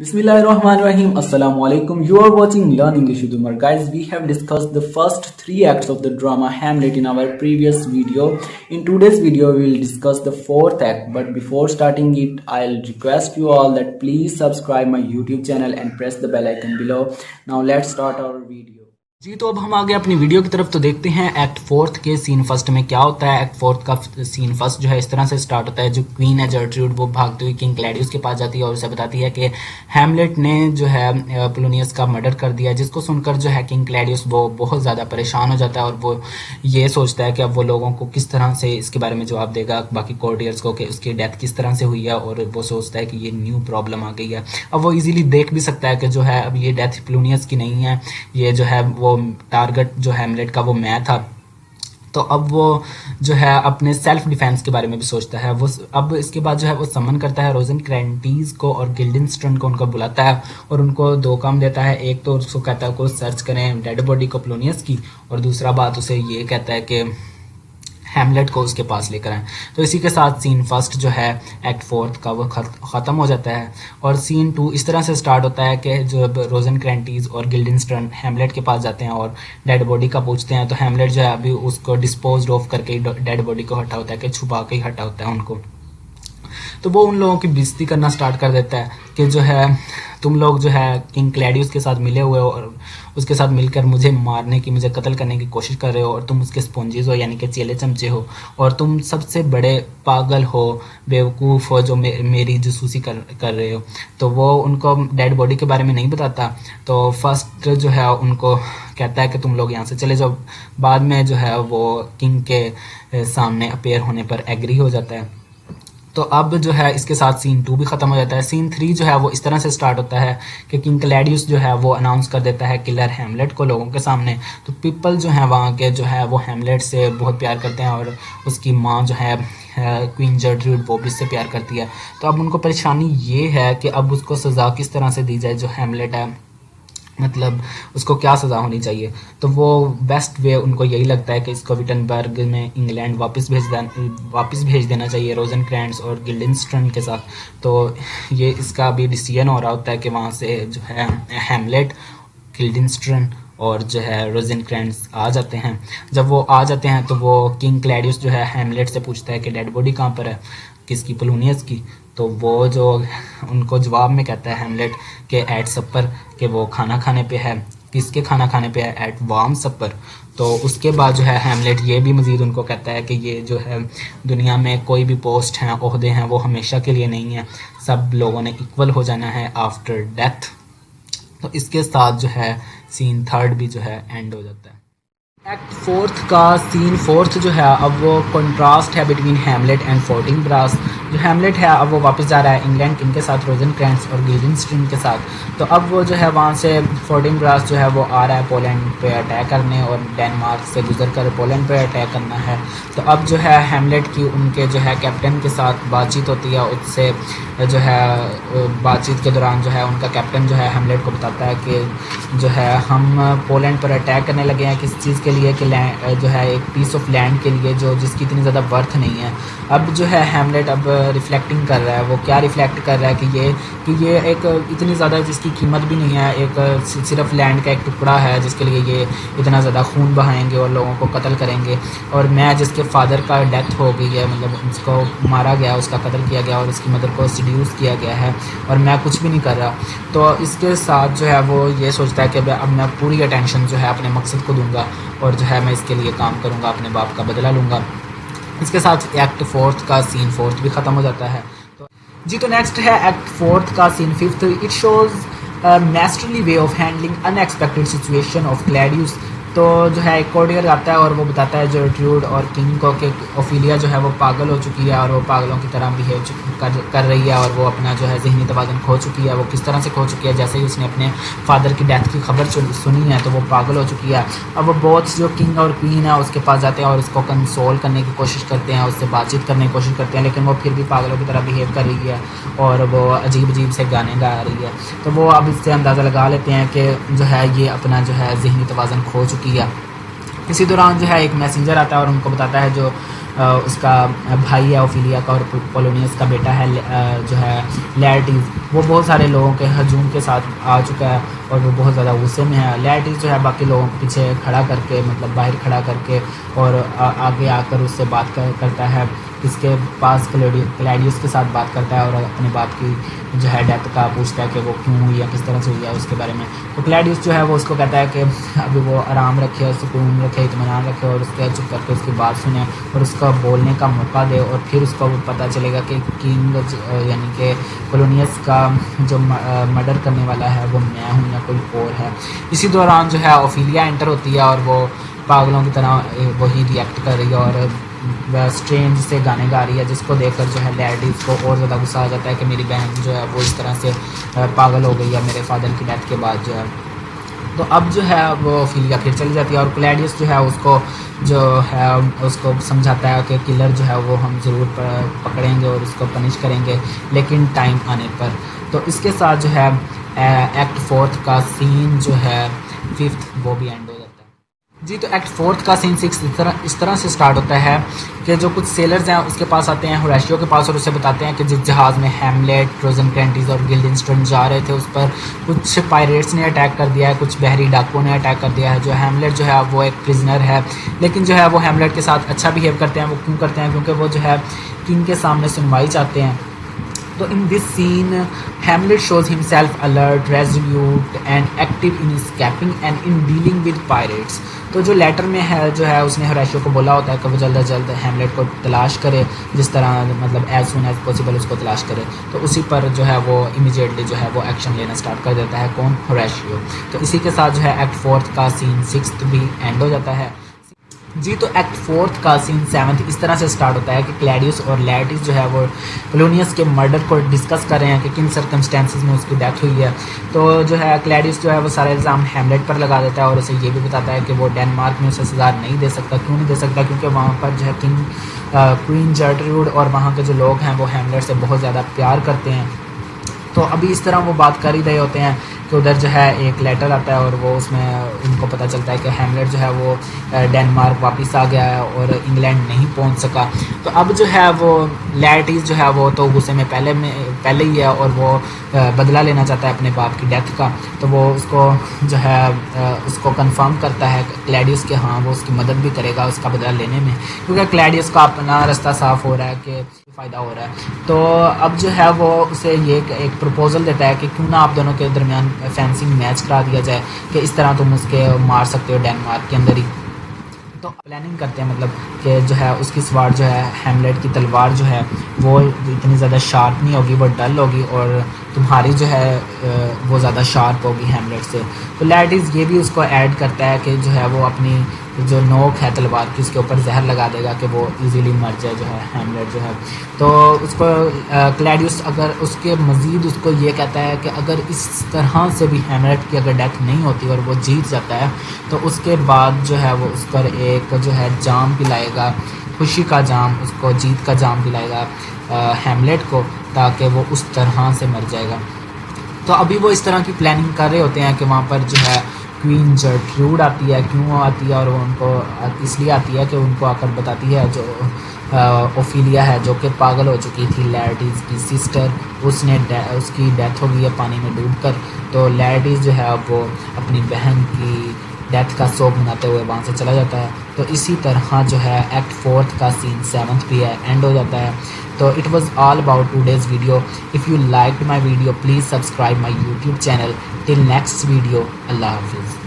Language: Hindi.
Bismillahirrahmanirrahim. Assalamu alaikum. You are watching Learn English with Umar. Guys, we have discussed the first three acts of the drama Hamlet in our previous video. In today's video, we will discuss the fourth act. But before starting it, I'll request you all that please subscribe my YouTube channel and press the bell icon below. Now let's start our video. जी तो अब हम आ गए अपनी वीडियो की तरफ। तो देखते हैं एक्ट फोर्थ के सीन फर्स्ट में क्या होता है। एक्ट फोर्थ का सीन फर्स्ट जो है इस तरह से स्टार्ट होता है। जो क्वीन है जर्ट्रूड वो भागती हुई किंग क्लैडियस के पास जाती है और उसे बताती है कि हैमलेट ने जो है पोलोनियस का मर्डर कर दिया। जिसको सुनकर जो है किंग क्लैडियस वो बहुत ज़्यादा परेशान हो जाता है और वो ये सोचता है कि अब वो लोगों को किस तरह से इसके बारे में जवाब देगा, बाकी कोर्टियर्स को, कि उसकी डेथ किस तरह से हुई है। और वो सोचता है कि ये न्यू प्रॉब्लम आ गई है। अब वो इजीली देख भी सकता है कि जो है अब ये डेथ पोलोनियस की नहीं है, ये जो है वो टारगेट जो हैमलेट का वो मैं था। तो अब वो जो है अपने सेल्फ डिफेंस के बारे में भी सोचता है। वो अब इसके बाद जो है वो समन करता है रोजेनक्रेंटीज को और गिल्डेनस्टर्न को, उनको बुलाता है और उनको दो काम देता है। एक तो उसको कहता है को सर्च करें डेड बॉडी को पोलोनियस की, और दूसरा बात उसे ये कहता है कि हैमलेट को उसके पास लेकर आए। तो इसी के साथ सीन फर्स्ट जो है एक्ट फोर्थ का वो ख़त्म हो जाता है। और सीन टू इस तरह से स्टार्ट होता है कि जब रोजेनक्रेंटीज और गिल्डेनस्टर्न हैमलेट के पास जाते हैं और डेड बॉडी का पूछते हैं, तो हैमलेट जो है अभी उसको डिस्पोज ऑफ करके डेड बॉडी को हटा होता है, कि छुपा के ही हटा होता है उनको। तो वो उन लोगों की बेइज्जती करना स्टार्ट कर देता है कि जो है तुम लोग जो है किंग क्लैडियस के साथ मिले हुए हो और उसके साथ मिलकर मुझे मारने की, मुझे कत्ल करने की कोशिश कर रहे हो, और तुम उसके स्पॉन्जेस हो, यानी कि चेले चमचे हो, और तुम सबसे बड़े पागल हो, बेवकूफ़ हो जो मेरी जासूसी कर रहे हो। तो वो उनको डेड बॉडी के बारे में नहीं बताता। तो फर्स्ट जो है उनको कहता है कि तुम लोग यहाँ से चले जाओ। बाद में जो है वो किंग के सामने अपेयर होने पर एग्री हो जाता है। तो अब जो है इसके साथ सीन टू भी ख़त्म हो जाता है। सीन थ्री जो है वो इस तरह से स्टार्ट होता है कि किंग क्लैडियस जो है वो अनाउंस कर देता है किलर हैमलेट को लोगों के सामने। तो पीपल जो है वहाँ के जो है वो हैमलेट से बहुत प्यार करते हैं और उसकी माँ जो है क्वीन जर्ट्रूड वो भी इससे प्यार करती है। तो अब उनको परेशानी ये है कि अब उसको सज़ा किस तरह से दी जाए। जो हैमलेट है मतलब उसको क्या सज़ा होनी चाहिए। तो वो बेस्ट वे उनको यही लगता है कि इसको विटनबर्ग में इंग्लैंड वापस भेज देना चाहिए रोजेनक्रेंट्स और गिल्डेनस्टर्न के साथ। तो ये इसका भी डिसीजन हो रहा होता है कि वहाँ से जो है हैमलेट, गिल्डेनस्टर्न और जो है रोजेनक्रेंट्स आ जाते हैं। जब वो आ जाते हैं तो वो किंग क्लैडियस जो है हैमलेट से पूछता है कि डेड बॉडी कहाँ पर है, किसकी, पोलोनियस की। तो वो जो उनको जवाब में कहता है हैमलेट के एट सपर, कि वो खाना खाने पे है। किसके खाना खाने पे है? एट वार्म सपर। तो उसके बाद जो है हैमलेट ये भी मज़ीद उनको कहता है कि ये जो है दुनिया में कोई भी पोस्ट हैं, ओहदे हैं, वो हमेशा के लिए नहीं है, सब लोगों ने इक्वल हो जाना है आफ्टर डेथ। तो इसके साथ जो है सीन थर्ड भी जो है एंड हो जाता है। एक्ट फोर्थ का सीन फोर्थ जो है अब वो कंट्रास्ट है बिटवीन हैमलेट एंड फोर्टिनब्रास। जो हैमलेट है अब वो वापस जा रहा है इंग्लैंड किंग के साथ, रोजेनक्रेंट्स और गिल्डेनस्टर्न के साथ। तो अब वो जो है वहाँ से फोर्टिनब्रास जो है वो आ रहा है पोलैंड पे अटैक करने, और डेनमार्क से गुजर कर पोलैंड पे अटैक करना है। तो अब जो है हैमलेट की उनके जो है कैप्टन के साथ बातचीत होती है। उससे जो है बातचीत के दौरान जो है उनका कैप्टन जो है हैमलेट को बताता है कि जो है हम पोलैंड पर अटैक करने लगे हैं किस चीज़ के लिए, कि जो है एक पीस ऑफ लैंड के लिए जो जिसकी इतनी ज़्यादा वर्थ नहीं है। अब जो है हैमलेट अब रिफ्लेक्टिंग कर रहा है। वो क्या रिफ्लेक्ट कर रहा है कि ये एक इतनी ज़्यादा जिसकी कीमत भी नहीं है, एक सिर्फ लैंड का एक टुकड़ा है जिसके लिए ये इतना ज़्यादा खून बहाएंगे और लोगों को कत्ल करेंगे। और मैं जिसके फादर का डेथ हो गई है, मतलब उसको मारा गया, उसका कत्ल किया गया और उसकी मदर को सड्यूस किया गया है, और मैं कुछ भी नहीं कर रहा। तो इसके साथ जो है वो ये सोचता है कि अब मैं पूरी अटेंशन जो है अपने मकसद को दूंगा और जो है मैं इसके लिए काम करूंगा, अपने बाप का बदला लूँगा। इसके साथ एक्ट फोर्थ का सीन फोर्थ भी ख़त्म हो जाता है। तो जी तो नेक्स्ट है एक्ट फोर्थ का scene fifth. It shows masterly way of handling unexpected situation of Claudius. तो जो है एक कोरियर आता है और वो बताता है जर्ट्रूड और किंग को कि ओफिलिया जो है वो पागल हो चुकी है और वो पागलों की तरह बिहेव कर रही है, और वो अपना जो है ज़हनी तवाज़ुन खो चुकी है। वो किस तरह से खो चुकी है? जैसे ही उसने अपने फादर की डेथ की खबर सुनी है तो वो पागल हो चुकी है। अब वो बोथ जो किंग और क्वीन है उसके पास जाते हैं और उसको कंसोल करने की कोशिश करते हैं, उससे बातचीत करने की कोशिश करते हैं, लेकिन वो फिर भी पागलों की तरह बिहेव कर रही है और वो अजीब अजीब से गाने गा रही है। तो वो अब इससे अंदाज़ा लगा लेते हैं कि जो है ये अपना जो है ज़हनी तवाज़ुन खो चुकी है। इसी दौरान जो है एक मैसेंजर आता है और उनको बताता है जो उसका भाई है ओफिलिया का, और पोलोनियस का बेटा है जो है लैर्टिस, वो बहुत सारे लोगों के हजूम के साथ आ चुका है और वो बहुत ज़्यादा गुस्से में है। लैर्टिस जो है बाकी लोगों के पीछे खड़ा करके, मतलब बाहर खड़ा करके, और आगे आकर उससे बात करता है, इसके पास क्लैडियस के साथ बात करता है और अपनी बात की जो है डेथ का पूछता है कि वो क्यों हुई है, किस तरह से हुई है उसके बारे में। तो क्लैडियस जो है वो उसको कहता है कि अभी वो आराम रखे, सुकून रखे, इत्मीनान रखे, और उसके चुप करके उसकी बात सुने और उसका बोलने का मौका दे, और फिर उसको पता चलेगा कि किंग यानी कि पोलोनियस का जो मर्डर करने वाला है वो मैं हूँ या कोई और है। इसी दौरान जो है ओफिलिया एंटर होती है और वो पागलों की तरह वही रिएक्ट कर रही है और वह स्ट्रेंज से गाने गा रही है, जिसको देखकर जो है लैर्टिस को और ज़्यादा गुस्सा आ जाता है कि मेरी बहन जो है वो इस तरह से पागल हो गई है मेरे फादर की डेथ के बाद जो है। तो अब जो है वो ओफिलिया फिर चली जाती है और क्लैडियस जो है उसको जो है उसको समझाता है कि किलर जो है वो हम ज़रूर पकड़ेंगे और उसको पनिश करेंगे, लेकिन टाइम आने पर। तो इसके साथ जो है एक्ट 4 का सीन जो है 5th वो भी एंड हो जाता है। जी, तो एक्ट 4 का सीन 6 इस तरह से स्टार्ट होता है कि जो कुछ सेलर्स हैं उसके पास आते हैं होरेशियो के पास और उससे बताते हैं कि जिस जहाज़ में हैमलेट, रोजेनक्रेंटिस और गिल्डेनस्टर्न जा रहे थे उस पर कुछ पायरेट्स ने अटैक कर दिया है, कुछ बहरी डाकुओं ने अटैक कर दिया है। जो हैमलेट जो है वो एक प्रिजनर है, लेकिन जो है वो हैमलेट के साथ अच्छा बिहेव करते हैं। वो क्यों करते हैं? क्योंकि वो जो है किंग के सामने सुनवाई चाहते हैं। तो in this scene Hamlet shows himself alert, resolute and active in escaping and in dealing with pirates. तो जो लेटर में है जो है उसने होरेशियो को बोला होता है कि वो जल्द अज जल्द हैमलेट को तलाश करे, जिस तरह मतलब एज सुन एज पॉसिबल उसको तलाश करे। तो उसी पर जो है वो इमीडिएटली जो है वो एक्शन लेना स्टार्ट कर देता है। कौन? होरेशियो। तो इसी के साथ जो है एक्ट 4 का सीन 6 भी एंड हो जाता है। जी, तो एक्ट 4 का सीन 7 इस तरह से स्टार्ट होता है कि क्लैडियस और लैर्टिस जो है वो पोलोनियस के मर्डर को डिस्कस कर रहे हैं कि किन सर्कमस्टेंसेस में उसकी डेथ हुई है। तो जो है क्लैडियस जो है वो सारा इल्ज़ाम हैमलेट पर लगा देता है और उसे ये भी बताता है कि वो डेनमार्क में उसे सज़ा नहीं दे सकता। क्यों नहीं दे सकता? क्योंकि वहाँ पर जो है क्वीन जर्ट्रूड और वहाँ के जो लोग हैं वो हैमलेट से बहुत ज़्यादा प्यार करते हैं। तो अभी इस तरह वो बात कर ही रहे होते हैं कि उधर जो है एक लेटर आता है और वो उसमें उनको पता चलता है कि हैमलेट जो है वो डेनमार्क वापस आ गया है और इंग्लैंड नहीं पहुंच सका। तो अब जो है वो लैर्टिस जो है वो तो गुस्से में पहले ही है और वो बदला लेना चाहता है अपने बाप की डेथ का। तो वो उसको जो है उसको कंफर्म करता है क्लैडियस के हाँ वो उसकी मदद भी करेगा उसका बदला लेने में, क्योंकि क्लैडियस का अपना रास्ता साफ हो रहा है कि फ़ायदा हो रहा है। तो अब जो है वो उसे ये एक प्रपोज़ल देता है कि क्यों ना आप दोनों के दरमियान फेंसिंग मैच करा दिया जाए कि इस तरह तुम उसके मार सकते हो डेनमार्क के अंदर ही। तो प्लानिंग करते हैं मतलब कि जो है उसकी स्वार जो है हैमलेट की तलवार जो है वो इतनी ज़्यादा शार्प नहीं होगी, वो डल होगी, और तुम्हारी जो है वो ज़्यादा शार्प होगी हैमलेट से। तो लैर्टिस ये भी उसको ऐड करता है कि जो है वो अपनी जो नोक है तलवार की उसके ऊपर जहर लगा देगा कि वो इजीली मर जाए जो है हैमलेट जो है। तो उसको क्लैडियस अगर उसके मज़ीद उसको ये कहता है कि अगर इस तरह से भी हैमलेट की अगर डेथ नहीं होती और वो जीत जाता है तो उसके बाद जो है वो उस पर एक जो है जाम पिलाएगा, खुशी का जाम, उसको जीत का जाम पिलाएगा हैमलेट को, ताकि वो उस तरह से मर जाएगा। तो अभी वो इस तरह की प्लानिंग कर रहे होते हैं कि वहाँ पर जो है क्वीन जर्ट्रूड आती है। क्यों आती है? और वो उनको इसलिए आती है कि उनको आकर बताती है जो ओफिलिया है जो कि पागल हो चुकी थी, लैर्टिस की सिस्टर, उसकी डेथ हो गई है पानी में डूबकर। तो लैर्टिस जो है वो अपनी बहन की डेथ का शोक मनाते हुए वहाँ से चला जाता है। तो इसी तरह जो है एक्ट 4 का सीन 7 भी है एंड हो जाता है। तो it was all about today's video. If you liked my video, please subscribe my YouTube channel. Till next video, Allah Hafiz.